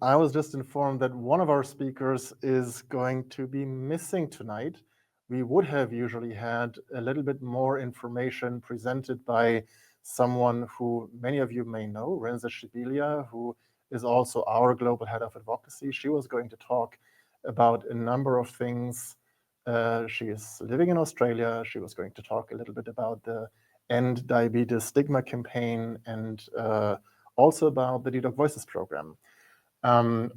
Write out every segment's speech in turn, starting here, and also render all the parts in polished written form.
I was just informed that one of our speakers is going to be missing tonight. We would have usually had a little bit more information presented by someone who many of you may know, Renze Shibilia, who is also our global head of advocacy. She was going to talk about a number of things. She is living in Australia. She was going to talk a little bit about the End Diabetes Stigma campaign and also about the dedoc Voices program,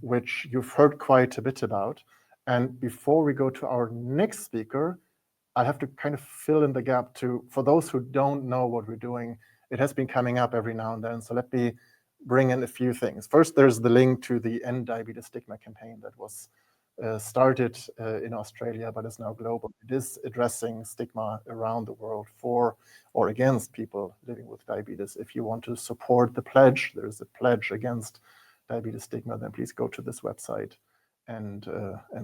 which you've heard quite a bit about. And before we go to our next speaker, I have to kind of fill in the gap for those who don't know what we're doing. It has been coming up every now and then, so let me bring in a few things. First, there's the link to the End Diabetes Stigma campaign that was started in Australia, but is now global. It is addressing stigma around the world for or against people living with diabetes. If you want to support the pledge, there's a pledge against diabetes stigma, then please go to this website and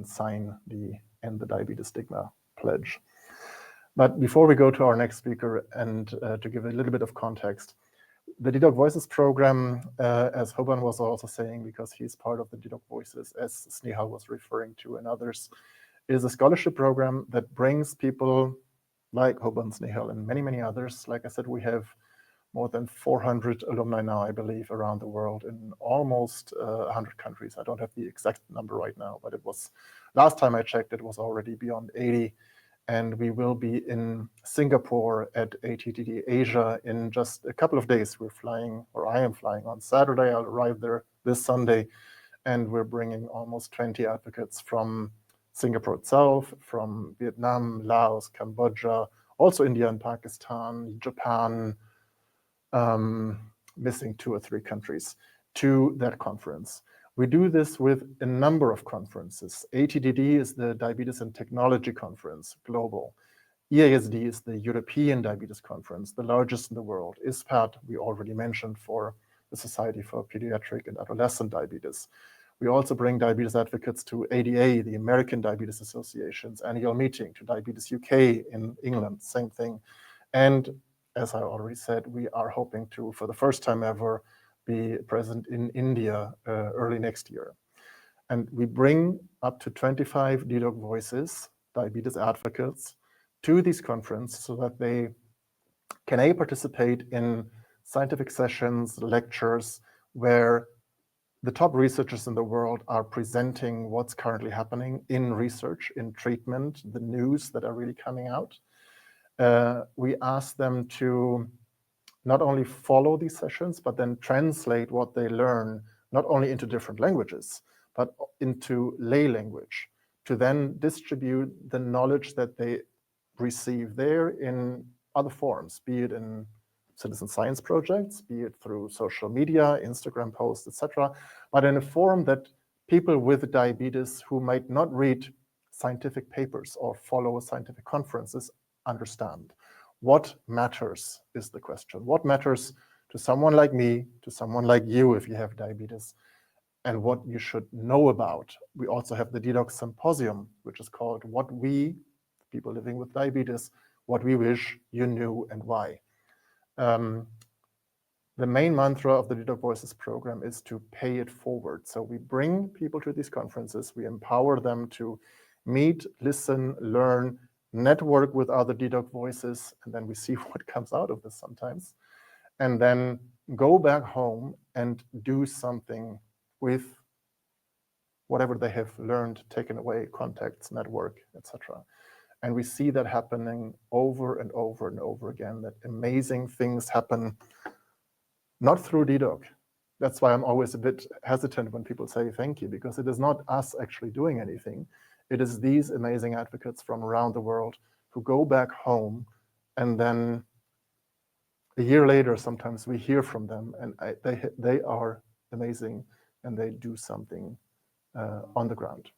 sign the End the Diabetes Stigma pledge. But before we go to our next speaker and to give a little bit of context, the dedoc Voices program, as Hoban was also saying, because he's part of the dedoc Voices, as Snehal was referring to and others, is a scholarship program that brings people like Hoban, Snehal, and many, many others. Like I said, we have more than 400 alumni now, I believe, around the world in almost 100 countries. I don't have the exact number right now, but it was, last time I checked, it was already beyond 80. And we will be in Singapore at ATTD Asia in just a couple of days. We're flying, or I am flying on Saturday. I'll arrive there this Sunday. And we're bringing almost 20 advocates from Singapore itself, from Vietnam, Laos, Cambodia, also India and Pakistan, Japan, missing 2 or 3 countries, to that conference. We do this with a number of conferences. ATTD is the Diabetes and Technology Conference, global. EASD is the European Diabetes Conference, the largest in the world. ISPAD, we already mentioned, for the Society for Pediatric and Adolescent Diabetes. We also bring diabetes advocates to ADA, the American Diabetes Association's annual meeting, to Diabetes UK in England, same thing. And as I already said, we are hoping to, for the first time ever, be present in India early next year. And we bring up to 25 dedoc Voices, diabetes advocates, to these conferences so that they can participate in scientific sessions, lectures, where the top researchers in the world are presenting what's currently happening in research, in treatment, the news that are really coming out. We ask them to not only follow these sessions, but then translate what they learn, not only into different languages, but into lay language, to then distribute the knowledge that they receive there in other forms, be it in citizen science projects, be it through social media, Instagram posts, etc., but in a form that people with diabetes who might not read scientific papers or follow scientific conferences understand. What matters is the question. What matters to someone like me, to someone like you if you have diabetes, and what you should know about. We also have the dedoc Symposium, which is called What We, people living with diabetes, What We Wish You Knew and Why. The main mantra of the dedoc Voices program is to pay it forward. So we bring people to these conferences, we empower them to meet, listen, learn, network with other dedoc Voices, and then we see what comes out of this sometimes, and then go back home and do something with whatever they have learned, taken away, contacts, network, etc. And we see that happening over and over and over again, that amazing things happen, not through dedoc. That's why I'm always a bit hesitant when people say thank you, because it is not us actually doing anything. It is these amazing advocates from around the world who go back home, and then a year later, sometimes we hear from them, and they are amazing, and they do something on the ground.